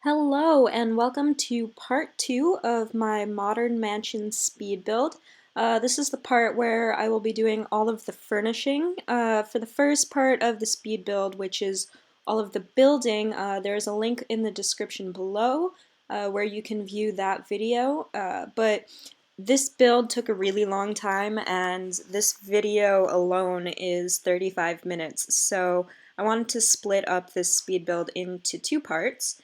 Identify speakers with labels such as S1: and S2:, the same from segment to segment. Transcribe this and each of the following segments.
S1: Hello and welcome to part 2 of my Modern Mansion speed build. This is the part where I will be doing all of the furnishing. For the first part of the speed build, which is all of the building, there's a link in the description below where you can view that video. But this build took a really long time and this video alone is 35 minutes, so I wanted to split up this speed build into two parts.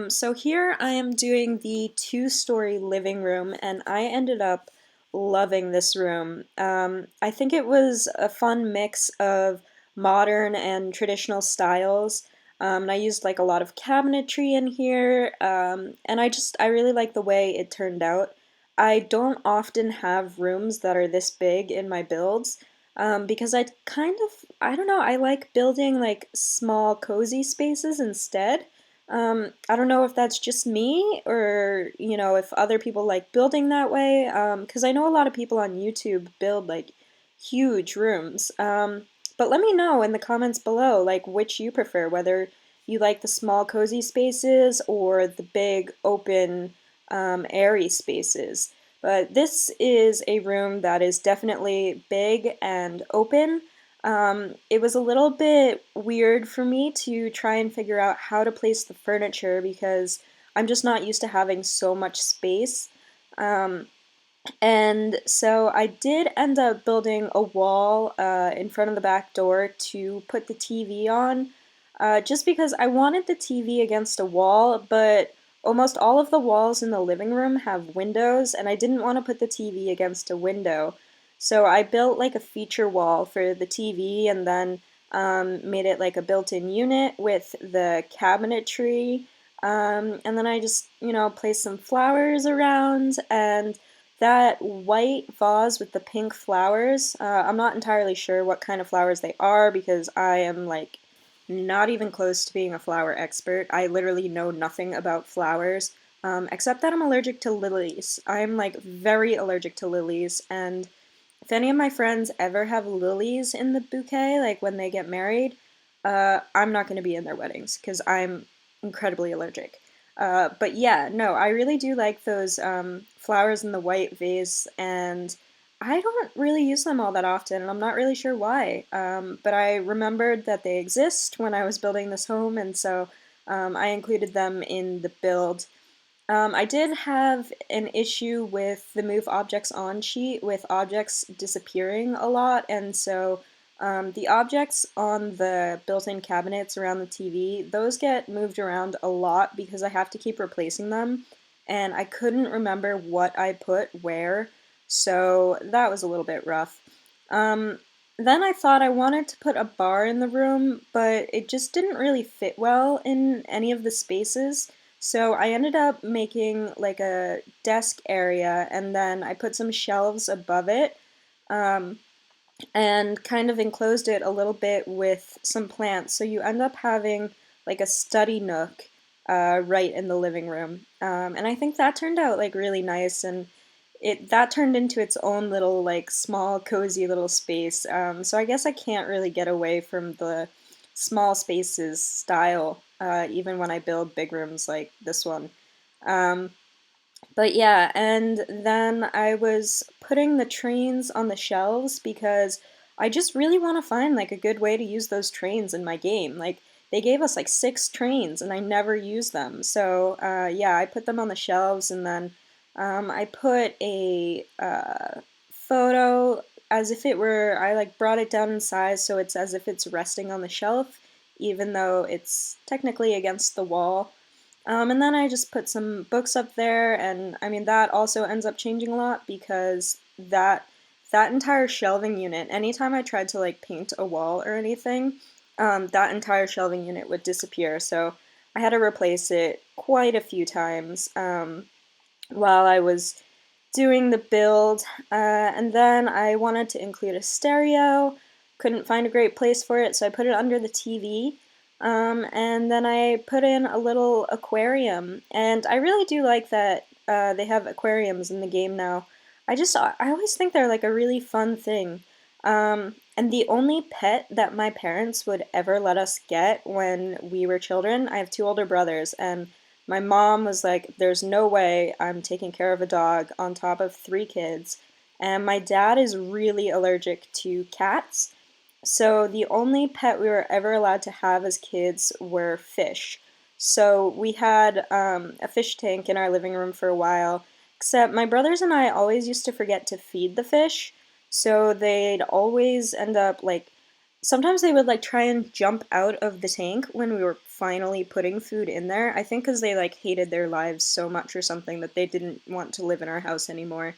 S1: So here I am doing the two-story living room, and I ended up loving this room. I think it was a fun mix of modern and traditional styles. And I used like a lot of cabinetry in here, and I really like the way it turned out. I don't often have rooms that are this big in my builds, because I don't know, I like building like small cozy spaces instead. I don't know if that's just me or, if other people like building that way, because I know a lot of people on YouTube build like huge rooms. But let me know in the comments below, like which you prefer, whether you like the small cozy spaces or the big open airy spaces. But this is a room that is definitely big and open. It was a little bit weird for me to try and figure out how to place the furniture because I'm just not used to having so much space. Um, and so I did end up building a wall in front of the back door to put the TV on, just because I wanted the TV against a wall, but almost all of the walls in the living room have windows, and I didn't want to put the TV against a window. So I built like a feature wall for the TV and then made it like a built-in unit with the cabinetry. And then I just, placed some flowers around, and that white vase with the pink flowers, I'm not entirely sure what kind of flowers they are because I am like not even close to being a flower expert. I literally know nothing about flowers, except that I'm allergic to lilies. I'm like very allergic to lilies, and if any of my friends ever have lilies in the bouquet, like when they get married, I'm not going to be in their weddings because I'm incredibly allergic. But yeah, no, I really do like those flowers in the white vase, and I don't really use them all that often, and I'm not really sure why. But I remembered that they exist when I was building this home, and so I included them in the build. I did have an issue with the move objects on sheet with objects disappearing a lot, and so the objects on the built-in cabinets around the TV, those get moved around a lot because I have to keep replacing them, and I couldn't remember what I put where, so that was a little bit rough. Um, then I thought I wanted to put a bar in the room, but it just didn't really fit well in any of the spaces. So I ended up making like a desk area, and then I put some shelves above it, um, and kind of enclosed it a little bit with some plants. So you end up having like a study nook right in the living room. And I think that turned out like really nice, and that turned into its own little like small cozy little space. So I guess I can't really get away from the small spaces style, even when I build big rooms like this one. Um, but yeah, and then I was putting the trains on the shelves because I just really want to find like a good way to use those trains in my game. Like they gave us like 6 trains and I never use them. So yeah, I put them on the shelves, and then I put a photo as if it were, I like brought it down in size so it's as if it's resting on the shelf, even though it's technically against the wall. And then I just put some books up there, and I mean that also ends up changing a lot because that entire shelving unit, anytime I tried to like paint a wall or anything, that entire shelving unit would disappear. So I had to replace it quite a few times while I was doing the build. And then I wanted to include a stereo, couldn't find a great place for it, so I put it under the TV. And then I put in a little aquarium, and I really do like that they have aquariums in the game now. I always think they're like a really fun thing. And the only pet that my parents would ever let us get when we were children, I have two older brothers, and my mom was like, there's no way I'm taking care of a dog on top of 3 kids. And my dad is really allergic to cats. So the only pet we were ever allowed to have as kids were fish. So we had a fish tank in our living room for a while, except my brothers and I always used to forget to feed the fish. So they'd always end up like, sometimes they would like try and jump out of the tank when we were finally putting food in there. I think because they like hated their lives so much or something that they didn't want to live in our house anymore.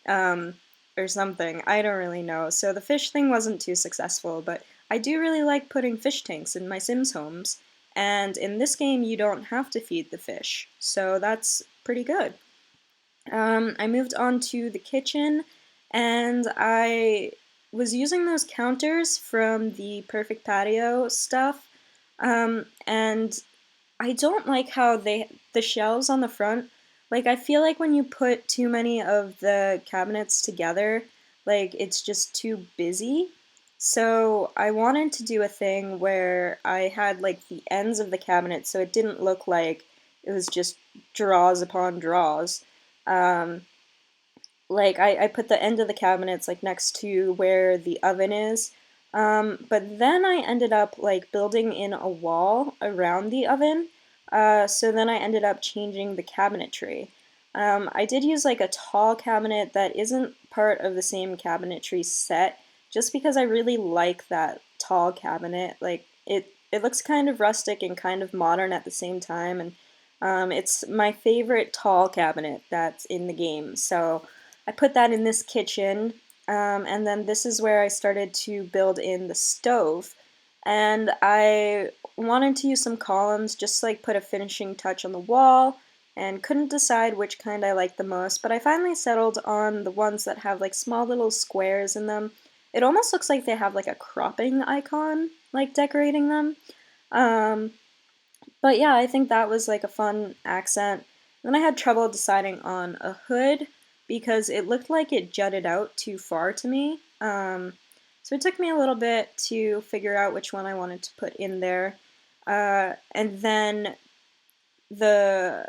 S1: Um, or something. I don't really know. So the fish thing wasn't too successful, but I do really like putting fish tanks in my Sims homes. And in this game, you don't have to feed the fish, so that's pretty good. I moved on to the kitchen, and I was using those counters from the Perfect Patio stuff, and I don't like how the shelves on the front, like I feel like when you put too many of the cabinets together, like it's just too busy. So I wanted to do a thing where I had like the ends of the cabinet so it didn't look like it was just drawers upon drawers. Um, like I put the end of the cabinets like next to where the oven is. But then I ended up like building in a wall around the oven. So then I ended up changing the cabinetry. I did use like a tall cabinet that isn't part of the same cabinetry set, just because I really like that tall cabinet. Like it looks kind of rustic and kind of modern at the same time, and it's my favorite tall cabinet that's in the game. So I put that in this kitchen, and then this is where I started to build in the stove. And I wanted to use some columns, just like put a finishing touch on the wall, and couldn't decide which kind I liked the most, but I finally settled on the ones that have like small little squares in them. It almost looks like they have like a cropping icon, like decorating them. Um, but yeah, I think that was like a fun accent. Then I had trouble deciding on a hood because it looked like it jutted out too far to me. So it took me a little bit to figure out which one I wanted to put in there. And then the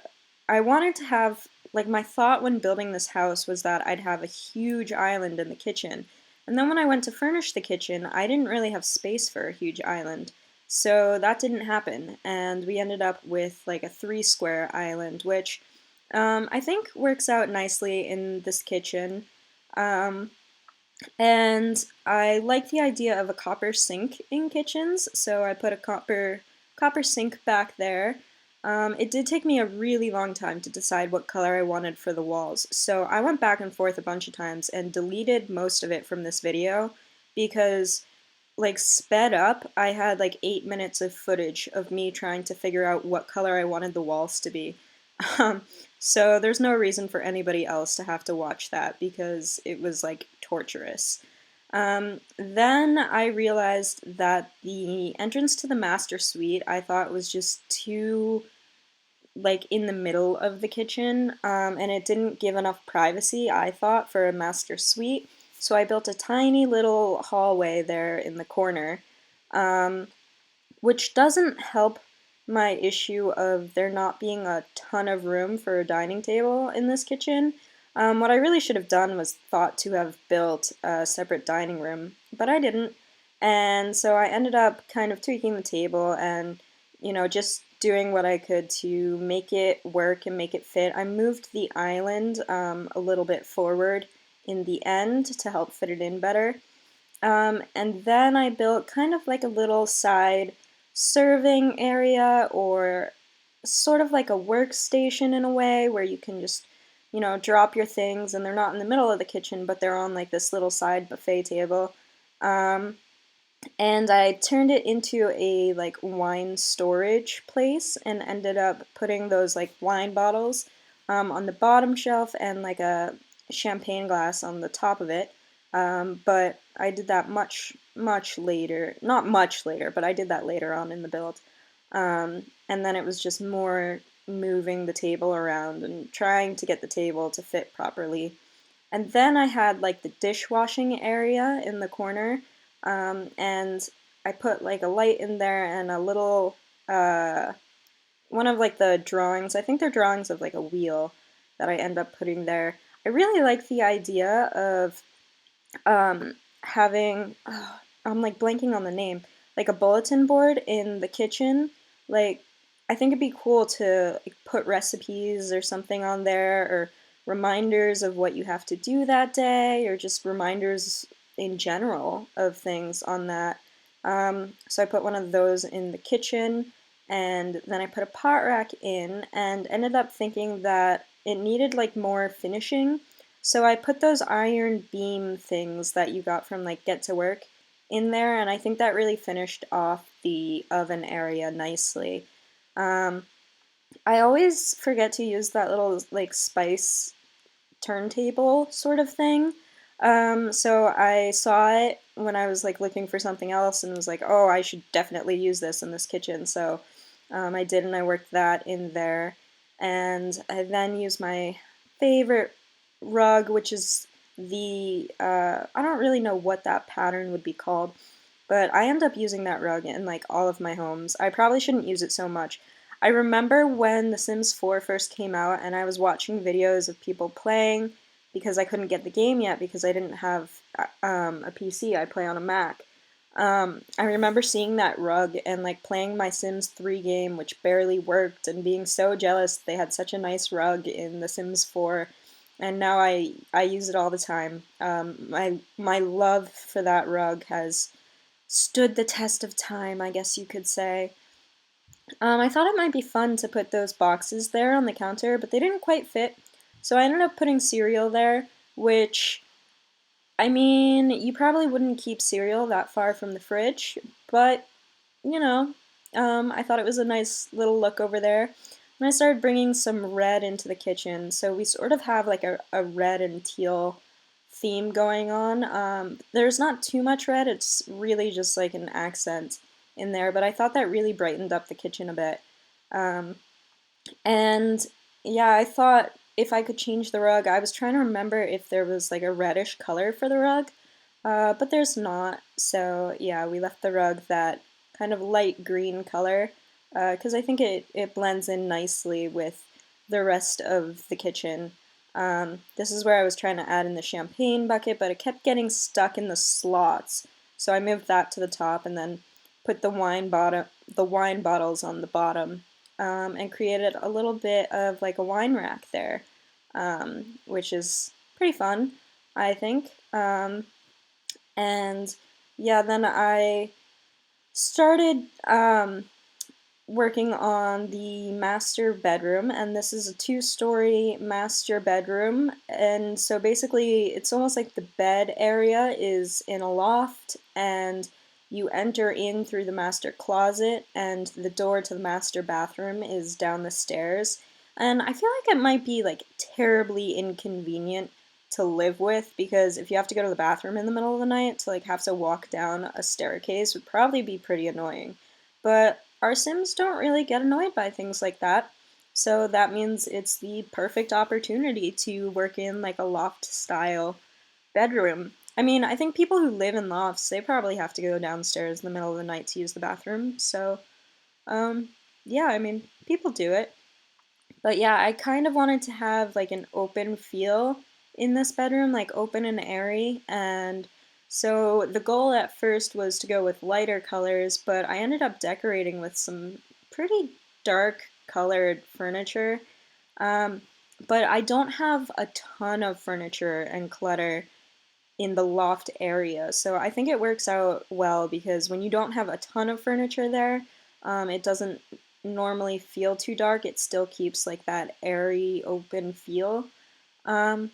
S1: I wanted to have like my thought when building this house was that I'd have a huge island in the kitchen. And then when I went to furnish the kitchen, I didn't really have space for a huge island. So that didn't happen, and we ended up with like a 3 square island, which I think works out nicely in this kitchen. Um, and I like the idea of a copper sink in kitchens, so I put a copper sink back there. It did take me a really long time to decide what color I wanted for the walls, so I went back and forth a bunch of times and deleted most of it from this video because, like, sped up, I had like 8 minutes of footage of me trying to figure out what color I wanted the walls to be. Um, so there's no reason for anybody else to have to watch that because it was like torturous. Then I realized that the entrance to the master suite I thought was just too like in the middle of the kitchen, and it didn't give enough privacy, I thought, for a master suite. So I built a tiny little hallway there in the corner, um, which doesn't help my issue of there not being a ton of room for a dining table in this kitchen. What I really should have done was thought to have built a separate dining room, but I didn't. And so I ended up kind of tweaking the table and, just doing what I could to make it work and make it fit. I moved the island a little bit forward in the end to help fit it in better. And then I built kind of like a little side serving area, or sort of like a workstation in a way where you can just, drop your things and they're not in the middle of the kitchen, but they're on like this little side buffet table. Um, and I turned it into a like wine storage place and ended up putting those like wine bottles on the bottom shelf and like a champagne glass on the top of it. But I did that much later. Not much later, but I did that later on in the build. And then it was just more moving the table around and trying to get the table to fit properly. And then I had like the dishwashing area in the corner, and I put like a light in there and a little one of like the drawings, I think they're drawings of like a wheel that I end up putting there. I really like the idea of having, I'm like blanking on the name, like a bulletin board in the kitchen. Like, I think it'd be cool to like, put recipes or something on there, or reminders of what you have to do that day, or just reminders in general of things on that. So I put one of those in the kitchen, and then I put a pot rack in, and ended up thinking that it needed like more finishing. So I put those iron beam things that you got from like Get to Work in there, and I think that really finished off the oven area nicely. Um, I always forget to use that little like spice turntable sort of thing. So I saw it when I was like looking for something else and was like, oh, I should definitely use this in this kitchen. So I did, and I worked that in there. And I then used my favorite rug, which is I don't really know what that pattern would be called, but I end up using that rug in like all of my homes. I probably shouldn't use it so much. I remember when The Sims 4 first came out and I was watching videos of people playing because I couldn't get the game yet because I didn't have a PC. I play on a Mac. I remember seeing that rug and like playing my Sims 3 game, which barely worked, and being so jealous they had such a nice rug in The Sims 4. And now I use it all the time. My love for that rug has stood the test of time, I guess you could say. I thought it might be fun to put those boxes there on the counter, but they didn't quite fit. So I ended up putting cereal there, which, I mean, you probably wouldn't keep cereal that far from the fridge, but, you know, I thought it was a nice little look over there. And I started bringing some red into the kitchen, so we sort of have like a red and teal theme going on. There's not too much red, it's really just like an accent in there, but I thought that really brightened up the kitchen a bit. Um, and yeah, I thought if I could change the rug, I was trying to remember if there was like a reddish color for the rug, but there's not. So yeah, we left the rug that kind of light green color because I think it blends in nicely with the rest of the kitchen. This is where I was trying to add in the champagne bucket, but it kept getting stuck in the slots. So I moved that to the top and then put the wine bottles on the bottom, and created a little bit of like a wine rack there, which is pretty fun, I think. And yeah, then I started working on the master bedroom, and this is a two-story master bedroom, and so basically it's almost like the bed area is in a loft, and you enter in through the master closet, and the door to the master bathroom is down the stairs. And I feel like it might be like terribly inconvenient to live with, because if you have to go to the bathroom in the middle of the night, to like have to walk down a staircase would probably be pretty annoying. But our Sims don't really get annoyed by things like that, so that means it's the perfect opportunity to work in like a loft style bedroom. I mean, I think people who live in lofts, they probably have to go downstairs in the middle of the night to use the bathroom, so um, yeah, I mean, people do it. But yeah, I kind of wanted to have like an open feel in this bedroom, like open and airy, and so the goal at first was to go with lighter colors, but I ended up decorating with some pretty dark colored furniture. Um, but I don't have a ton of furniture and clutter in the loft area, so I think it works out well because when you don't have a ton of furniture there, it doesn't normally feel too dark. It still keeps like that airy, open feel. Um,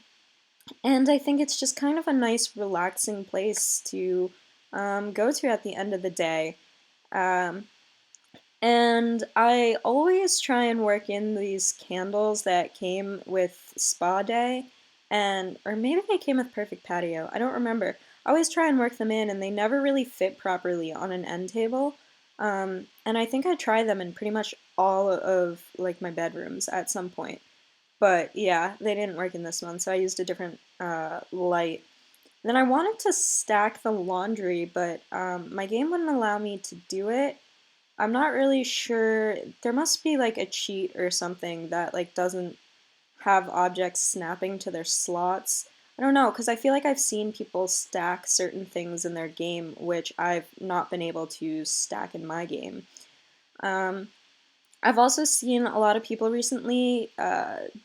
S1: and I think it's just kind of a nice, relaxing place to go to at the end of the day. Um, and I always try and work in these candles that came with Spa Day, and or maybe they came with Perfect Patio. I don't remember. I always try and work them in, and they never really fit properly on an end table. And I think I try them in pretty much all of like my bedrooms at some point. But yeah, they didn't work in this one, so I used a different light. Then I wanted to stack the laundry, but my game wouldn't allow me to do it. I'm not really sure. There must be like a cheat or something that like doesn't have objects snapping to their slots. I don't know, because I feel like I've seen people stack certain things in their game which I've not been able to stack in my game. Um, I've also seen a lot of people recently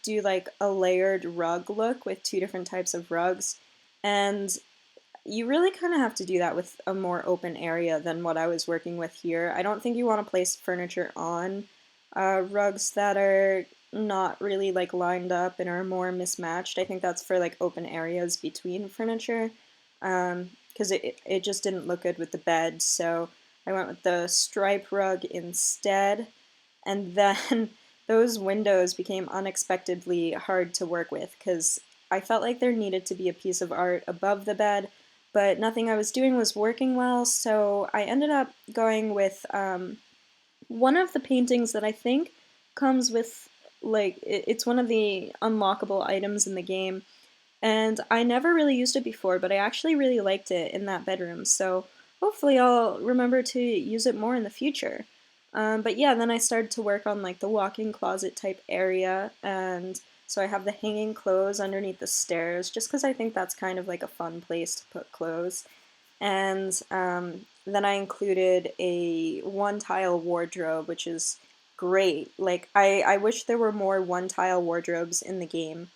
S1: do like a layered rug look with two different types of rugs, and you really kind of have to do that with a more open area than what I was working with here. I don't think you want to place furniture on rugs that are not really like lined up and are more mismatched. I think that's for like open areas between furniture, because it just didn't look good with the bed, so I went with the stripe rug instead. And then those windows became unexpectedly hard to work with because I felt like there needed to be a piece of art above the bed, but nothing I was doing was working well, so I ended up going with one of the paintings that I think comes with, like, it's one of the unlockable items in the game, and I never really used it before, but I actually really liked it in that bedroom, so hopefully I'll remember to use it more in the future. But yeah, then I started to work on like the walk-in closet type area, and so I have the hanging clothes underneath the stairs, just because I think that's kind of like a fun place to put clothes. And then I included a one-tile wardrobe, which is great. Like, I wish there were more one-tile wardrobes in the game.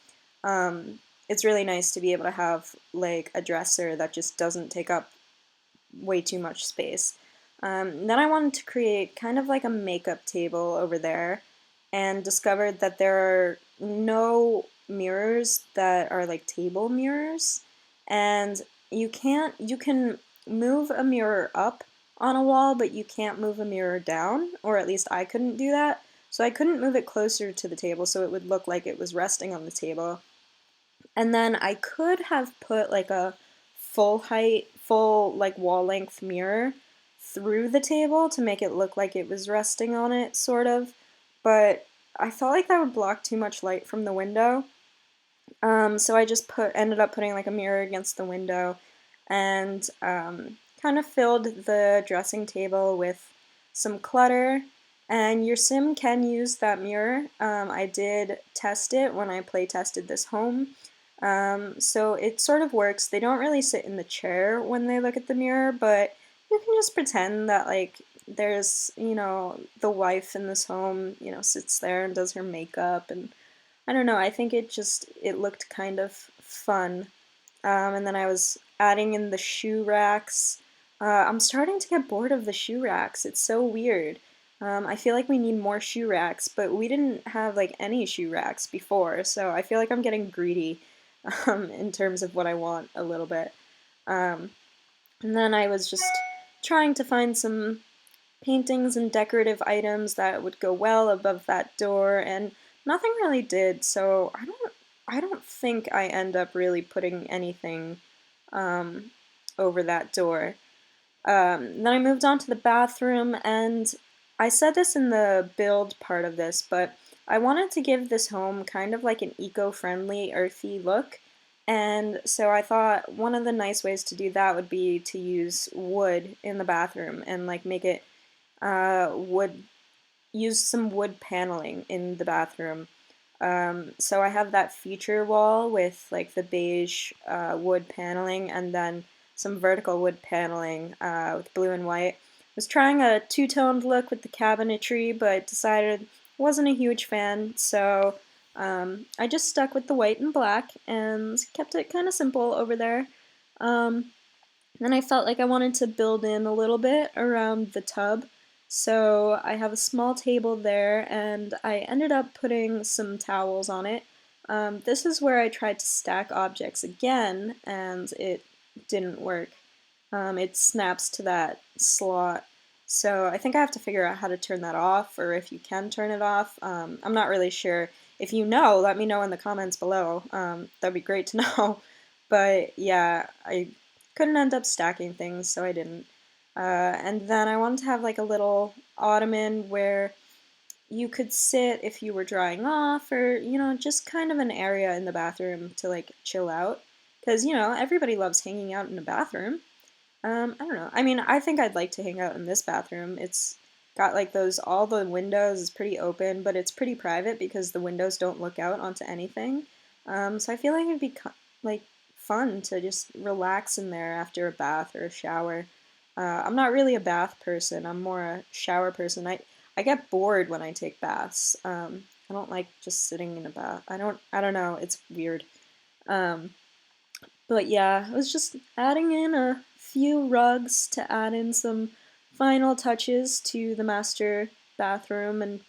S1: It's really nice to be able to have like a dresser that just doesn't take up way too much space. Then I wanted to create kind of like a makeup table over there and discovered that there are no mirrors that are like table mirrors, and you can move a mirror up on a wall, but you can't move a mirror down, or at least I couldn't do that. So I couldn't move it closer to the table so it would look like it was resting on the table. And then I could have put like a full height, full like wall length mirror through the table to make it look like it was resting on it, sort of. But I felt like that would block too much light from the window. So I just ended up putting like a mirror against the window and kind of filled the dressing table with some clutter. And your sim can use that mirror. I did test it when I play tested this home. So it sort of works. They don't really sit in the chair when they look at the mirror, but you can just pretend that like there's, the wife in this home, sits there and does her makeup, and I don't know, I think it looked kind of fun. And then I was adding in the shoe racks. I'm starting to get bored of the shoe racks. It's so weird. I feel like we need more shoe racks, but we didn't have like any shoe racks before, so I feel like I'm getting greedy in terms of what I want a little bit. Um, and then I was just trying to find some paintings and decorative items that would go well above that door, and nothing really did, so I don't think I end up really putting anything um, over that door. Then I moved on to the bathroom, and I said this in the build part of this, but I wanted to give this home kind of like an eco-friendly, earthy look, and so I thought one of the nice ways to do that would be to use wood in the bathroom and like make it wood, use some wood paneling in the bathroom. So I have that feature wall with like the beige wood paneling and then some vertical wood paneling with blue and white. I was trying a two-toned look with the cabinetry, but decided wasn't a huge fan, so I just stuck with the white and black and kept it kind of simple over there. Um, then I felt like I wanted to build in a little bit around the tub, so I have a small table there, and I ended up putting some towels on it. This is where I tried to stack objects again, and it didn't work. It snaps to that slot, so I think I have to figure out how to turn that off, or if you can turn it off. I'm not really sure. If you know, let me know in the comments below. That'd be great to know. But yeah, I couldn't end up stacking things, so I didn't. And then I wanted to have like a little ottoman where you could sit if you were drying off, or, just kind of an area in the bathroom to like chill out. Because, everybody loves hanging out in a bathroom. I don't know. I mean, I think I'd like to hang out in this bathroom. It's got like those, all the windows is pretty open, but it's pretty private because the windows don't look out onto anything. So I feel like it'd be like fun to just relax in there after a bath or a shower. I'm not really a bath person. I'm more a shower person. I get bored when I take baths. I don't like just sitting in a bath. I don't know. It's weird. Um, but yeah, I was just adding in a few rugs to add in some final touches to the master bathroom, and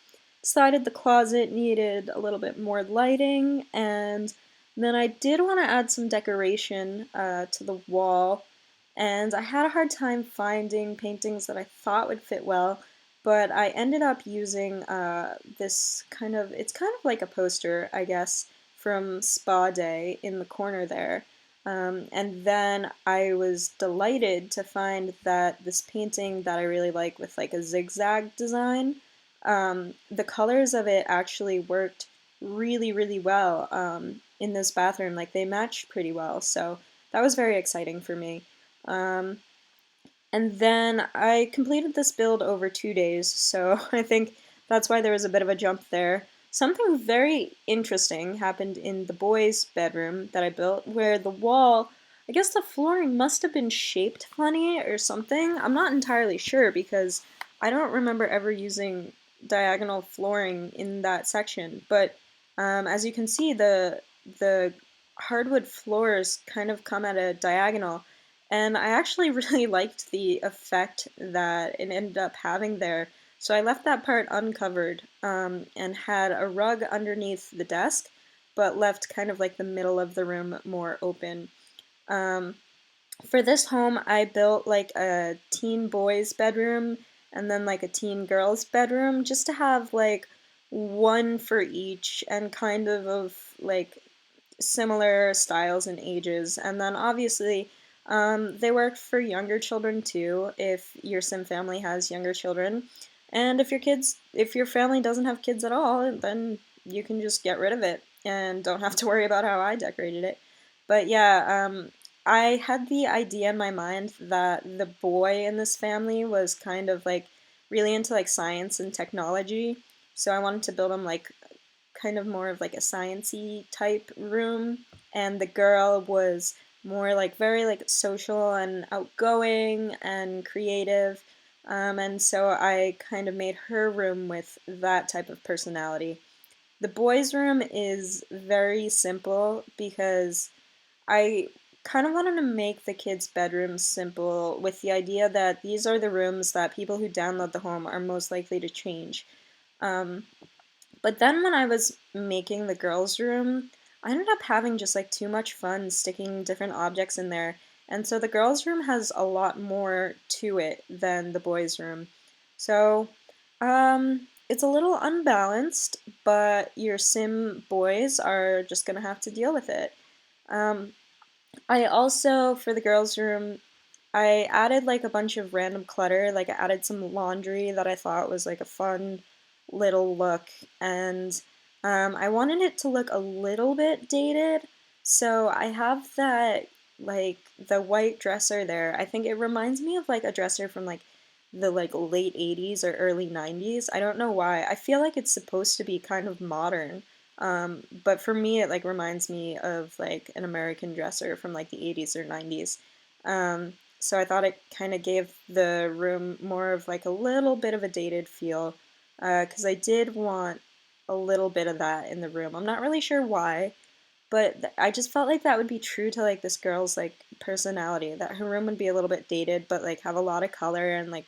S1: decided the closet needed a little bit more lighting, and then I did want to add some decoration to the wall, and I had a hard time finding paintings that I thought would fit well, but I ended up using this kind of, it's kind of like a poster, I guess, from Spa Day in the corner there. And then I was delighted to find that this painting that I really like with like a zigzag design, the colors of it actually worked really, really well in this bathroom. Like they matched pretty well, so that was very exciting for me. Um, and then I completed this build over 2 days, so I think that's why there was a bit of a jump there. Something very interesting happened in the boys' bedroom that I built, where the wall, I guess the flooring must have been shaped funny or something. I'm not entirely sure because I don't remember ever using diagonal flooring in that section, but as you can see, the hardwood floors kind of come at a diagonal, and I actually really liked the effect that it ended up having there. So I left that part uncovered and had a rug underneath the desk, but left kind of like the middle of the room more open. Um, for this home, I built like a teen boys bedroom and then like a teen girls bedroom just to have like one for each and kind of like similar styles and ages. And then obviously, they work for younger children too, if your sim family has younger children. And if your family doesn't have kids at all, then you can just get rid of it and don't have to worry about how I decorated it. But yeah, I had the idea in my mind that the boy in this family was kind of like really into like science and technology. So I wanted to build him like kind of more of like a sciency type room, and the girl was more like very like social and outgoing and creative. And so I kind of made her room with that type of personality. The boys' room is very simple because I kind of wanted to make the kids' bedrooms simple with the idea that these are the rooms that people who download the home are most likely to change. Um, but then when I was making the girls' room, I ended up having just like too much fun sticking different objects in there. And so the girls' room has a lot more to it than the boys' room. So, it's a little unbalanced, but your sim boys are just gonna have to deal with it. Um, I also, for the girls' room, I added like a bunch of random clutter, like I added some laundry that I thought was like a fun little look, and I wanted it to look a little bit dated, so I have that, like the white dresser there. I think it reminds me of like a dresser from like the like late 80s or early 90s. I don't know why. I feel like it's supposed to be kind of modern. But for me, it like reminds me of like an American dresser from like the 80s or 90s. So I thought it kind of gave the room more of like a little bit of a dated feel, because I did want a little bit of that in the room. I'm not really sure why, but I just felt like that would be true to like this girl's like personality, that her room would be a little bit dated, but like have a lot of color and like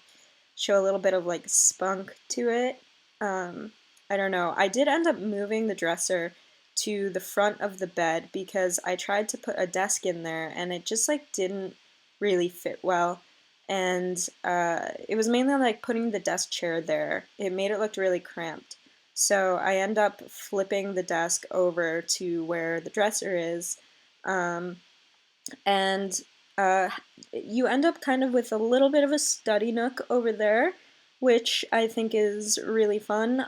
S1: show a little bit of like spunk to it. Um, I don't know. I did end up moving the dresser to the front of the bed because I tried to put a desk in there and it just like didn't really fit well. And it was mainly like putting the desk chair there. It made it look really cramped. So I end up flipping the desk over to where the dresser is. Um, and uh, you end up kind of with a little bit of a study nook over there, which I think is really fun.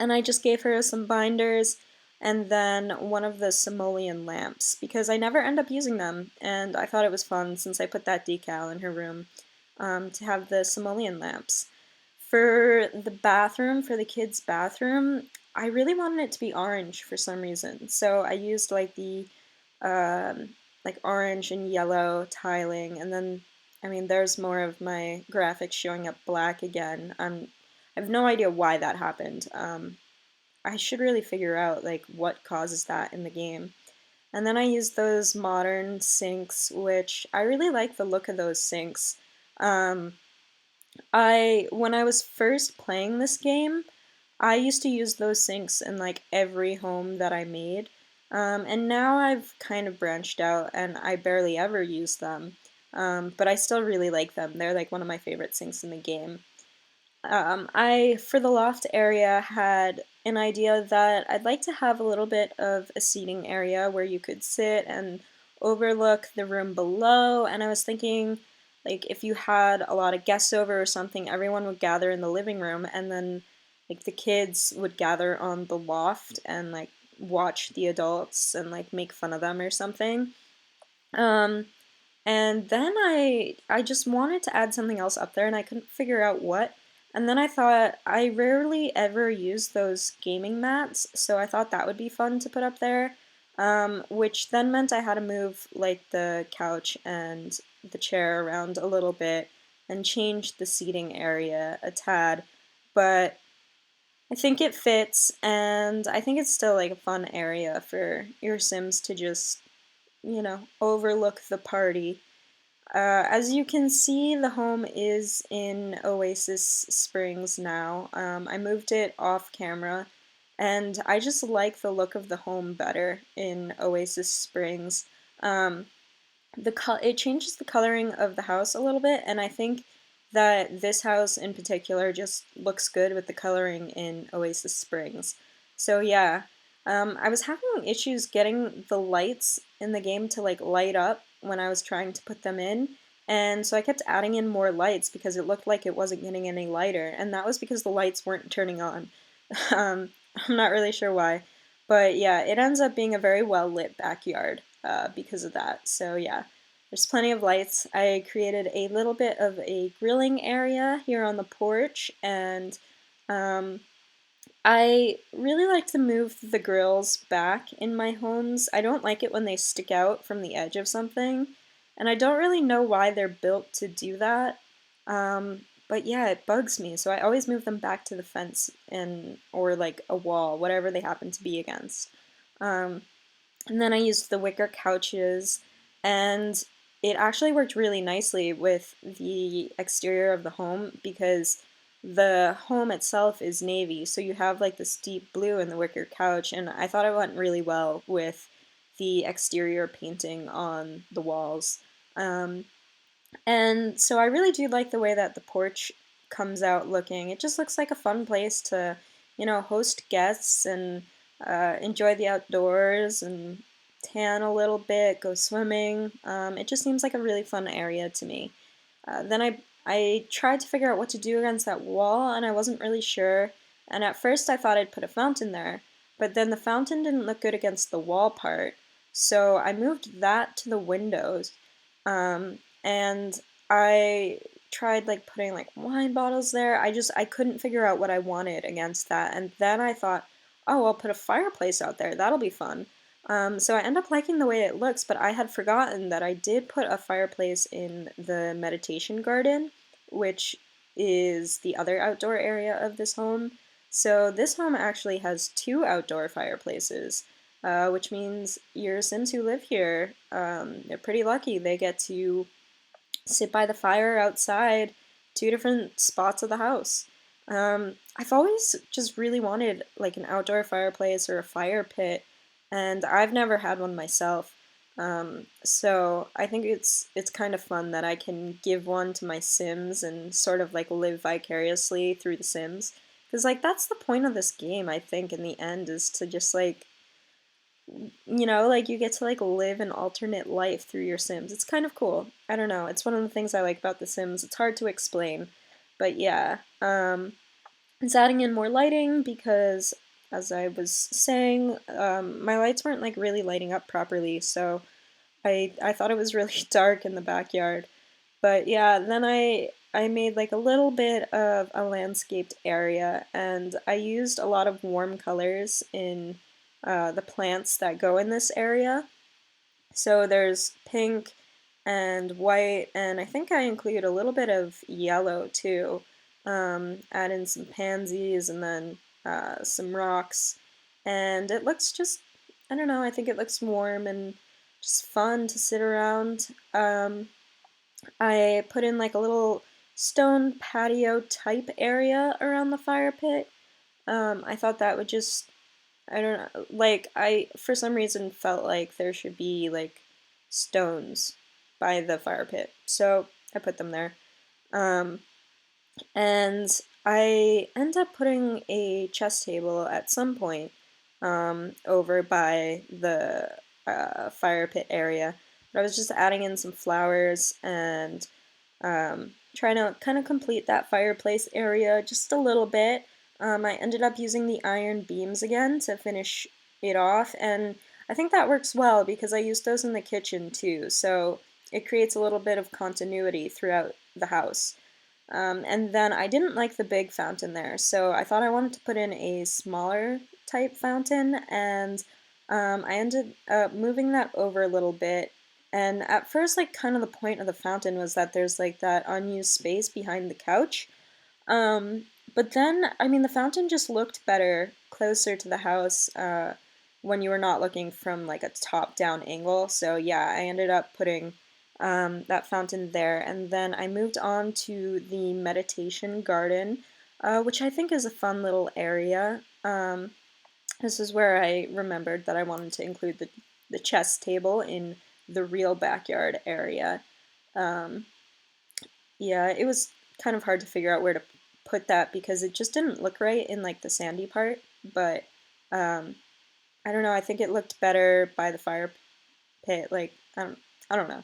S1: And I just gave her some binders and then one of the simoleon lamps because I never end up using them, and I thought it was fun since I put that decal in her room, to have the simoleon lamps. For the bathroom, for the kids' bathroom, I really wanted it to be orange for some reason. So I used um, like orange and yellow tiling, and then I mean there's more of my graphics showing up black again. I have no idea why that happened. I should really figure out like what causes that in the game. And then I used those modern sinks, which I really like the look of those sinks. Um, when I was first playing this game, I used to use those sinks in like every home that I made. And now I've kind of branched out and I barely ever use them. But I still really like them. They're like one of my favorite sinks in the game. I, for the loft area, had an idea that I'd like to have a little bit of a seating area where you could sit and overlook the room below. And I was thinking, like, if you had a lot of guests over or something, everyone would gather in the living room, and then, like, the kids would gather on the loft and, like, watch the adults and, like, make fun of them or something. Um, and then I just wanted to add something else up there and I couldn't figure out what. And then I thought I rarely ever use those gaming mats, so I thought that would be fun to put up there. Which then meant I had to move like the couch and the chair around a little bit and change the seating area a tad. But I think it fits, and I think it's still like a fun area for your Sims to just, overlook the party. As you can see, the home is in Oasis Springs now. I moved it off camera, and I just like the look of the home better in Oasis Springs. Um, it changes the coloring of the house a little bit, and I think that this house in particular just looks good with the coloring in Oasis Springs. So yeah, I was having issues getting the lights in the game to like light up when I was trying to put them in, and so I kept adding in more lights because it looked like it wasn't getting any lighter, and that was because the lights weren't turning on. um, I'm not really sure why, but yeah, it ends up being a very well lit backyard because of that. So yeah, there's plenty of lights. I created a little bit of a grilling area here on the porch, and um, I really like to move the grills back in my homes. I don't like it when they stick out from the edge of something, and I don't really know why they're built to do that. But yeah, it bugs me, so I always move them back to the fence and or like a wall, whatever they happen to be against. Um, and then I used the wicker couches, and it actually worked really nicely with the exterior of the home because the home itself is navy, so you have like this deep blue in the wicker couch, and I thought it went really well with the exterior painting on the walls. Um, and so I really do like the way that the porch comes out looking. It just looks like a fun place to, host guests and enjoy the outdoors and tan a little bit, go swimming. It just seems like a really fun area to me. Then I tried to figure out what to do against that wall, and I wasn't really sure. And at first I thought I'd put a fountain there, but then the fountain didn't look good against the wall part. So I moved that to the windows. And I tried like putting like wine bottles there. I couldn't figure out what I wanted against that. And then I thought, oh, I'll put a fireplace out there. That'll be fun. So I end up liking the way it looks, but I had forgotten that I did put a fireplace in the meditation garden, which is the other outdoor area of this home. So this home actually has two outdoor fireplaces, which means your Sims who live here, they're pretty lucky. They get to sit by the fire outside, two different spots of the house. I've always just really wanted like an outdoor fireplace or a fire pit, and I've never had one myself. So I think it's kind of fun that I can give one to my Sims and sort of like live vicariously through the Sims. Because like that's the point of this game, I think, in the end, is to just like like you get to like live an alternate life through your Sims. It's kind of cool. I don't know. It's one of the things I like about The Sims. It's hard to explain, but yeah. It's adding in more lighting because, as I was saying, my lights weren't like really lighting up properly, so I thought it was really dark in the backyard. But yeah, then I made like a little bit of a landscaped area, and I used a lot of warm colors in the plants that go in this area. So there's pink and white, and I think I include a little bit of yellow too. Add in some pansies and then some rocks, and it looks just, I don't know, I think it looks warm and just fun to sit around. I put in like a little stone patio type area around the fire pit. I thought that would just, I don't know, like I for some reason felt like there should be like stones by the fire pit, so I put them there. Um, and I end up putting a chess table at some point over by the fire pit area. But I was just adding in some flowers and trying to kind of complete that fireplace area just a little bit. I ended up using the iron beams again to finish it off, and I think that works well because I used those in the kitchen too, so it creates a little bit of continuity throughout the house. And then I didn't like the big fountain there, so I thought I wanted to put in a smaller type fountain, and I ended up moving that over a little bit. And at first, like, kind of the point of the fountain was that there's like that unused space behind the couch. Um, but then, I mean, the fountain just looked better closer to the house when you were not looking from like a top-down angle. So yeah, I ended up putting that fountain there, and then I moved on to the meditation garden, which I think is a fun little area. This is where I remembered that I wanted to include the chess table in the real backyard area. Um, yeah, it was kind of hard to figure out where to put that because it just didn't look right in like the sandy part, but um, I don't know, I think it looked better by the fire pit, like, I don't know.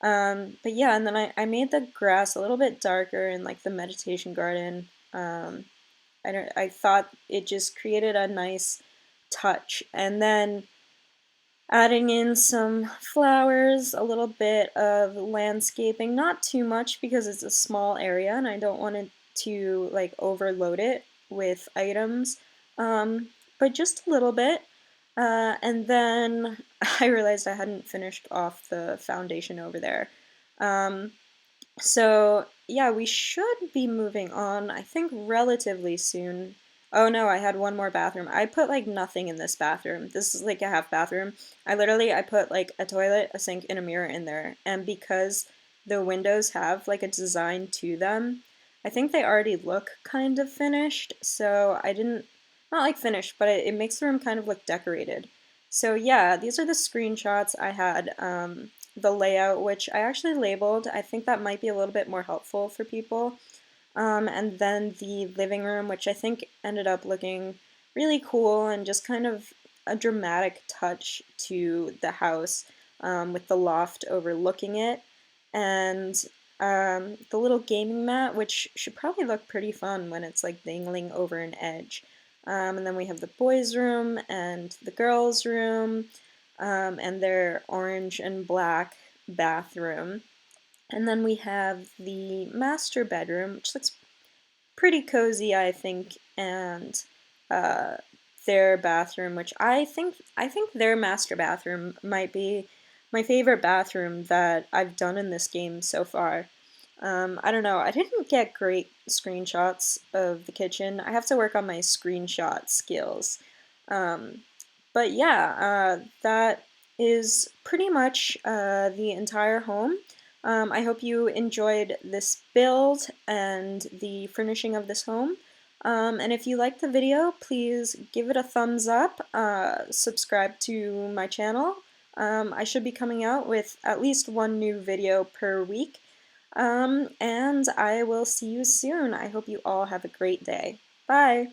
S1: But yeah, and then I made the grass a little bit darker in like the meditation garden. I thought it just created a nice touch. And then adding in some flowers, a little bit of landscaping, not too much because it's a small area and I don't want it to like overload it with items, but just a little bit. And then I realized I hadn't finished off the foundation over there. Um, so yeah, we should be moving on, I think, relatively soon. Oh no, I had one more bathroom. I put like nothing in this bathroom. This is like a half bathroom. I put like a toilet, a sink, and a mirror in there. And because the windows have like a design to them, I think they already look kind of finished. So I didn't, not like finished, but it makes the room kind of look decorated. So yeah, these are the screenshots I had. The layout, which I actually labeled. I think that might be a little bit more helpful for people. And then the living room, which I think ended up looking really cool and just kind of a dramatic touch to the house, with the loft overlooking it. And the little gaming mat, which should probably look pretty fun when it's like dangling over an edge. And then we have the boys' room and the girls' room, and their orange and black bathroom. And then we have the master bedroom, which looks pretty cozy, I think, and uh, their bathroom, which I think their master bathroom might be my favorite bathroom that I've done in this game so far. I don't know, I didn't get great screenshots of the kitchen. I have to work on my screenshot skills. Um, but yeah, that is pretty much the entire home. I hope you enjoyed this build and the furnishing of this home. And if you liked the video, please give it a thumbs up, subscribe to my channel. I should be coming out with at least one new video per week. And I will see you soon. I hope you all have a great day. Bye!